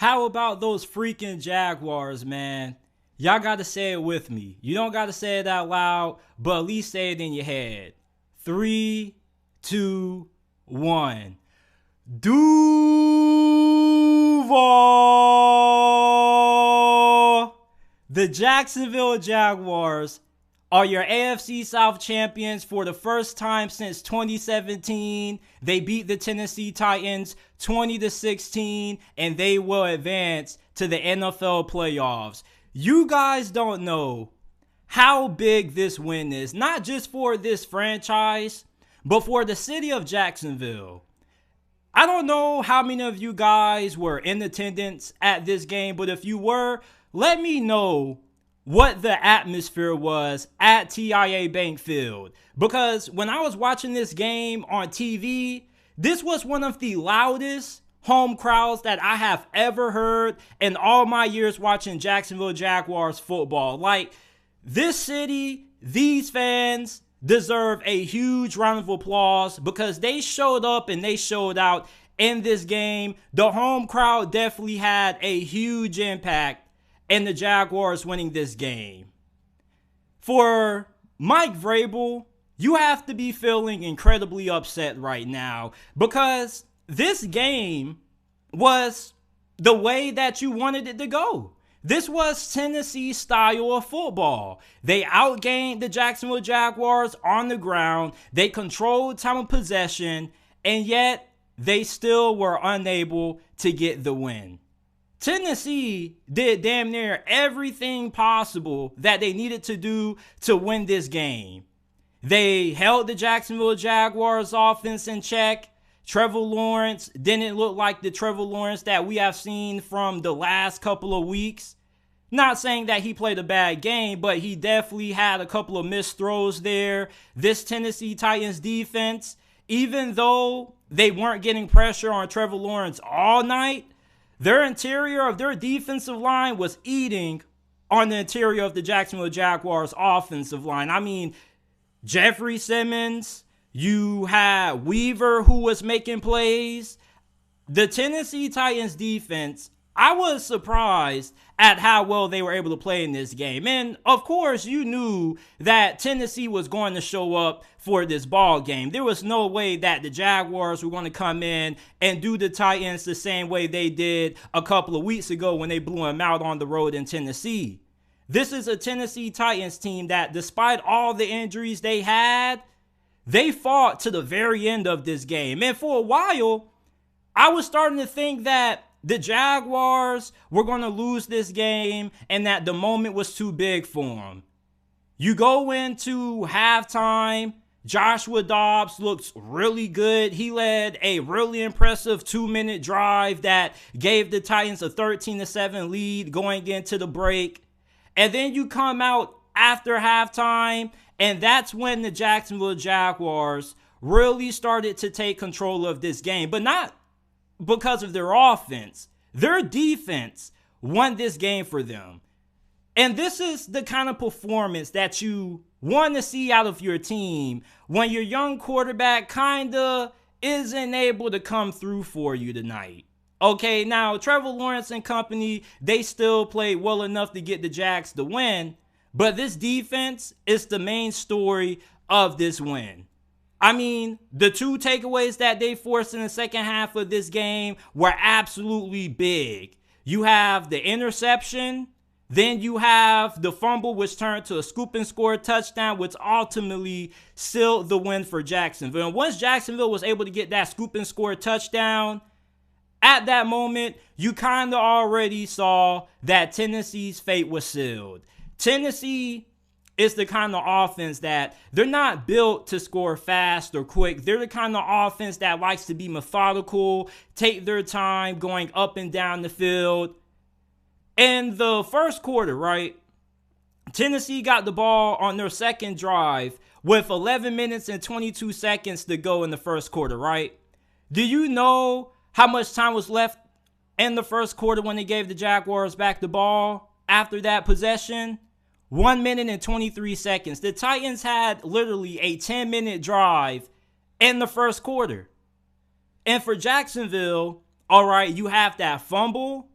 How about those freaking Jaguars, man? Y'all got to say it with me. You don't got to say it out loud, but at least say it in your head. 3, 2, 1. Duval! The Jacksonville Jaguars are your AFC South champions for the first time since 2017. They beat the Tennessee Titans 20-16, and they will advance to the NFL playoffs. You guys don't know how big this win is, not just for this franchise, but for the city of Jacksonville. I don't know how many of you guys were in attendance at this game, but if you were, let me know what the atmosphere was at TIAA Bank Field. Because when I was watching this game on TV, this was one of the loudest home crowds that I have ever heard in all my years watching Jacksonville Jaguars football. Like, this city, these fans deserve a huge round of applause because they showed up and they showed out in this game. The home crowd definitely had a huge impact in the Jaguars winning this game. For Mike Vrabel, you have to be feeling incredibly upset right now because this game was the way that you wanted it to go. This was Tennessee style of football. They outgained the Jacksonville Jaguars on the ground. They controlled time of possession, and yet they still were unable to get the win. Tennessee did damn near everything possible that they needed to do to win this game. They held the Jacksonville Jaguars offense in check. Trevor Lawrence didn't look like the Trevor Lawrence that we have seen from the last couple of weeks. Not saying that he played a bad game, but he definitely had a couple of missed throws there. This Tennessee Titans defense, even though they weren't getting pressure on Trevor Lawrence all night, their interior of their defensive line was eating on the interior of the Jacksonville Jaguars offensive line. I mean, Jeffrey Simmons, you had Weaver who was making plays. The Tennessee Titans defense, I was surprised at how well they were able to play in this game. And of course, you knew that Tennessee was going to show up for this ball game. There was no way that the Jaguars were going to come in and do the Titans the same way they did a couple of weeks ago when they blew them out on the road in Tennessee. This is a Tennessee Titans team that, despite all the injuries they had, they fought to the very end of this game. And for a while, I was starting to think that the Jaguars were going to lose this game and that the moment was too big for them. You go into halftime, Joshua Dobbs looks really good. He led a really impressive 2-minute drive that gave the Titans a 13-7 lead going into the break. And then you come out after halftime, and that's when the Jacksonville Jaguars really started to take control of this game. But not because of their offense. Their defense won this game for them. And this is the kind of performance that you want to see out of your team when your young quarterback kind of isn't able to come through for you tonight. Okay, now Trevor Lawrence and company, they still played well enough to get the Jags the win, but this defense is the main story of this win. I mean, the two takeaways that they forced in the second half of this game were absolutely big. You have the interception, then you have the fumble, which turned to a scoop and score touchdown, which ultimately sealed the win for Jacksonville. And once Jacksonville was able to get that scoop and score touchdown, at that moment, you kind of already saw that Tennessee's fate was sealed. Tennessee is the kind of offense that they're not built to score fast or quick. They're the kind of offense that likes to be methodical, take their time going up and down the field. In the first quarter, right, Tennessee got the ball on their second drive with 11 minutes and 22 seconds to go in the first quarter, right? Do you know how much time was left in the first quarter when they gave the Jaguars back the ball after that possession? 1 minute and 23 seconds. The Titans had literally a 10-minute drive in the first quarter. And for Jacksonville, all right, you have that fumble.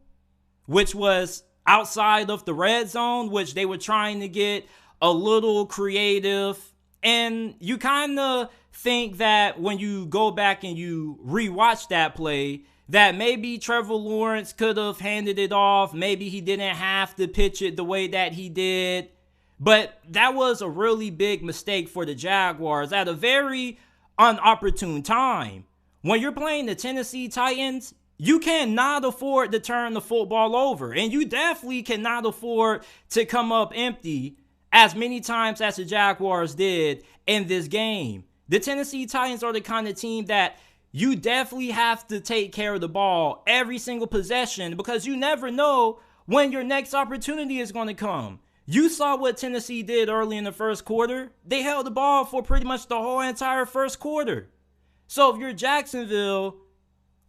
which was outside of the red zone, which they were trying to get a little creative. And you kind of think that when you go back and you rewatch that play, that maybe Trevor Lawrence could have handed it off. Maybe he didn't have to pitch it the way that he did. But that was a really big mistake for the Jaguars at a very inopportune time. When you're playing the Tennessee Titans, you cannot afford to turn the football over. And you definitely cannot afford to come up empty as many times as the Jaguars did in this game. The Tennessee Titans are the kind of team that you definitely have to take care of the ball every single possession because you never know when your next opportunity is going to come. You saw what Tennessee did early in the first quarter. They held the ball for pretty much the whole entire first quarter. So if you're Jacksonville,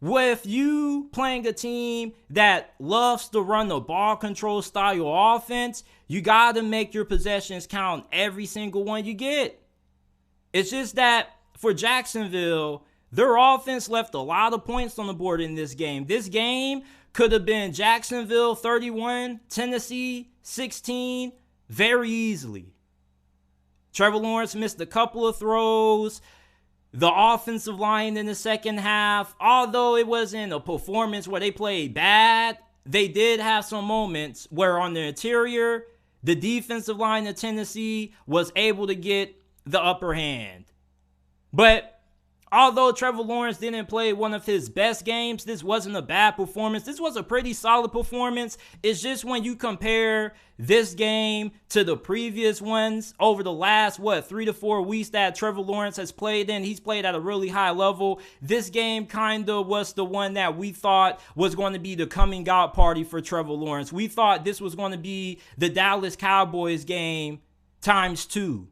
with you playing a team that loves to run the ball control style offense, you got to make your possessions count every single one you get. It's just that for Jacksonville, their offense left a lot of points on the board in this game. This game could have been Jacksonville 31, Tennessee 16, very easily. Trevor Lawrence missed a couple of throws. The offensive line in the second half, although it wasn't a performance where they played bad, they did have some moments where on the interior, the defensive line of Tennessee was able to get the upper hand. But although Trevor Lawrence didn't play one of his best games, this wasn't a bad performance. This was a pretty solid performance. It's just when you compare this game to the previous ones over the last, 3 to 4 weeks that Trevor Lawrence has played in, he's played at a really high level. This game kind of was the one that we thought was going to be the coming out party for Trevor Lawrence. We thought this was going to be the Dallas Cowboys game times 2.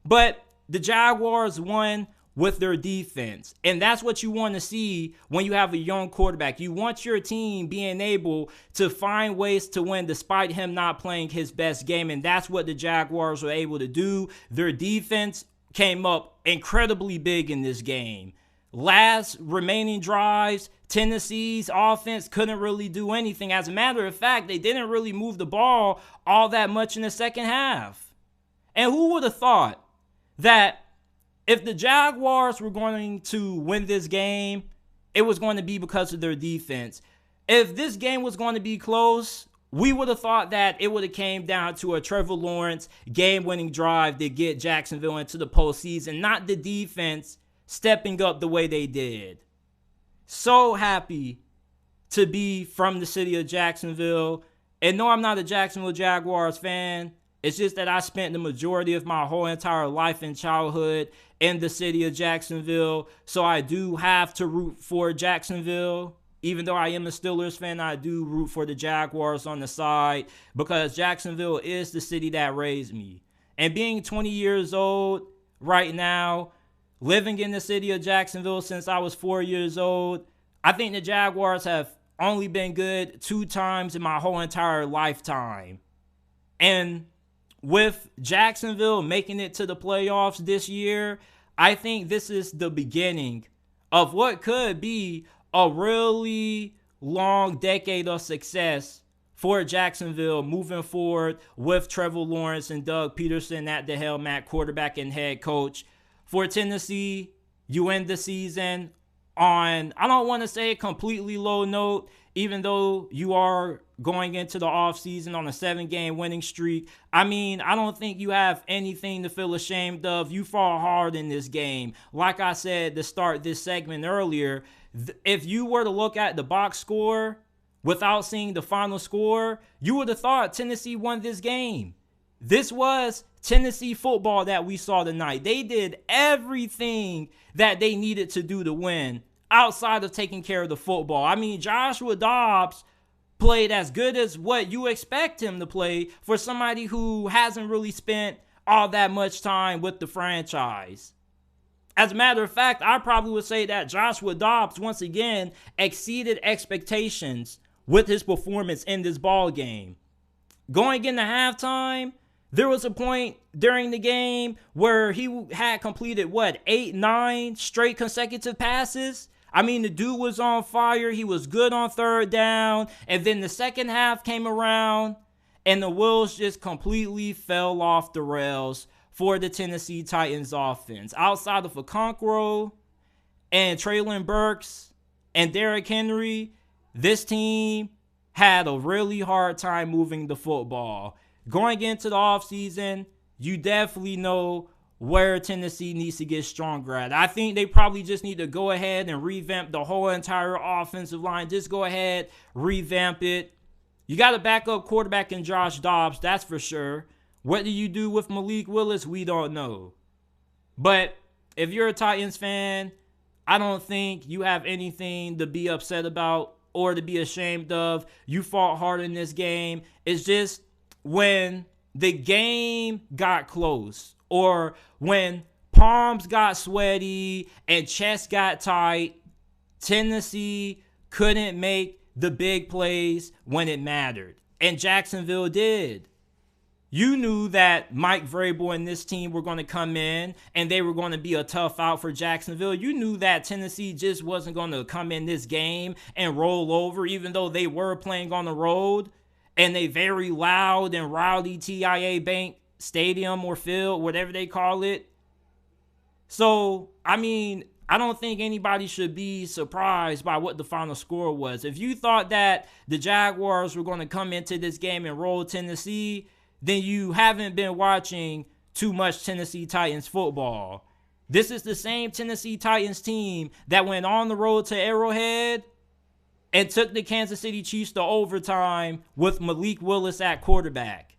But the Jaguars won with their defense. And that's what you want to see when you have a young quarterback. You want your team being able to find ways to win despite him not playing his best game. And that's what the Jaguars were able to do. Their defense came up incredibly big in this game. Last remaining drives, Tennessee's offense couldn't really do anything. As a matter of fact, they didn't really move the ball all that much in the second half. And who would have thought that if the Jaguars were going to win this game, it was going to be because of their defense. If this game was going to be close, we would have thought that it would have came down to a Trevor Lawrence game-winning drive to get Jacksonville into the postseason, not the defense stepping up the way they did. So happy to be from the city of Jacksonville. And no, I'm not a Jacksonville Jaguars fan. It's just that I spent the majority of my whole entire life and childhood in the city of Jacksonville. So I do have to root for Jacksonville. Even though I am a Steelers fan, I do root for the Jaguars on the side because Jacksonville is the city that raised me. And being 20 years old right now, living in the city of Jacksonville since I was 4 years old, I think the Jaguars have only been good 2 times in my whole entire lifetime. And with Jacksonville making it to the playoffs this year, I think this is the beginning of what could be a really long decade of success for Jacksonville moving forward with Trevor Lawrence and Doug Peterson at the helm at quarterback and head coach. For Tennessee, you end the season on, I don't want to say a completely low note, even though you are going into the offseason on a 7-game winning streak. I mean, I don't think you have anything to feel ashamed of. You fought hard in this game. Like I said to start this segment earlier, if you were to look at the box score without seeing the final score, you would have thought Tennessee won this game. This was Tennessee football that we saw tonight. They did everything that they needed to do to win outside of taking care of the football. I mean, Joshua Dobbs played as good as what you expect him to play for somebody who hasn't really spent all that much time with the franchise. As a matter of fact, I probably would say that Joshua Dobbs once again exceeded expectations with his performance in this ball game. Going into halftime, there was a point during the game where he had completed 8, 9 straight consecutive passes. I mean, the dude was on fire. He was good on third down. And then the second half came around, and the wheels just completely fell off the rails for the Tennessee Titans offense. Outside of Okonkwo and Treylon Burks and Derrick Henry, this team had a really hard time moving the football. Going into the offseason, you definitely know where Tennessee needs to get stronger at. I think they probably just need to go ahead and revamp the whole entire offensive line. Just go ahead, revamp it. You got a backup quarterback in Josh Dobbs, that's for sure. What do you do with Malik Willis? We don't know. But if you're a Titans fan, I don't think you have anything to be upset about or to be ashamed of. You fought hard in this game. It's just when the game got close, or when palms got sweaty and chest got tight, Tennessee couldn't make the big plays when it mattered. And Jacksonville did. You knew that Mike Vrabel and this team were going to come in and they were going to be a tough out for Jacksonville. You knew that Tennessee just wasn't going to come in this game and roll over, even though they were playing on the road and a very loud and rowdy TIAA Bank Stadium or field, whatever they call it. So, I mean, I don't think anybody should be surprised by what the final score was. If you thought that the Jaguars were going to come into this game and roll Tennessee, then you haven't been watching too much Tennessee Titans football. This is the same Tennessee Titans team that went on the road to Arrowhead and took the Kansas City Chiefs to overtime with Malik Willis at quarterback.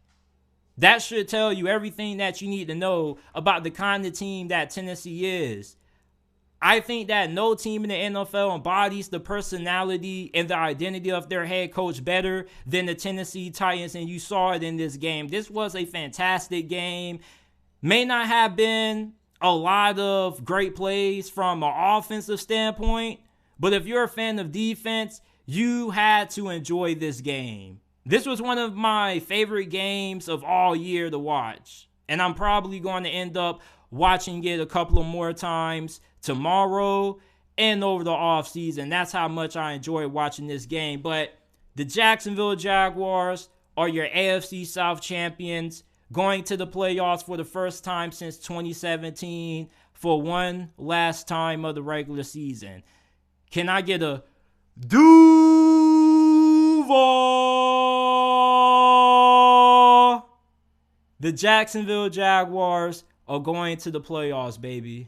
That should tell you everything that you need to know about the kind of team that Tennessee is. I think that no team in the NFL embodies the personality and the identity of their head coach better than the Tennessee Titans, and you saw it in this game. This was a fantastic game. May not have been a lot of great plays from an offensive standpoint, but if you're a fan of defense, you had to enjoy this game. This was one of my favorite games of all year to watch, and I'm probably going to end up watching it a couple of more times tomorrow and over the offseason. That's how much I enjoy watching this game. But the Jacksonville Jaguars are your AFC South champions, going to the playoffs for the first time since 2017 for one last time of the regular season. Can I get a Duval? The Jacksonville Jaguars are going to the playoffs, baby.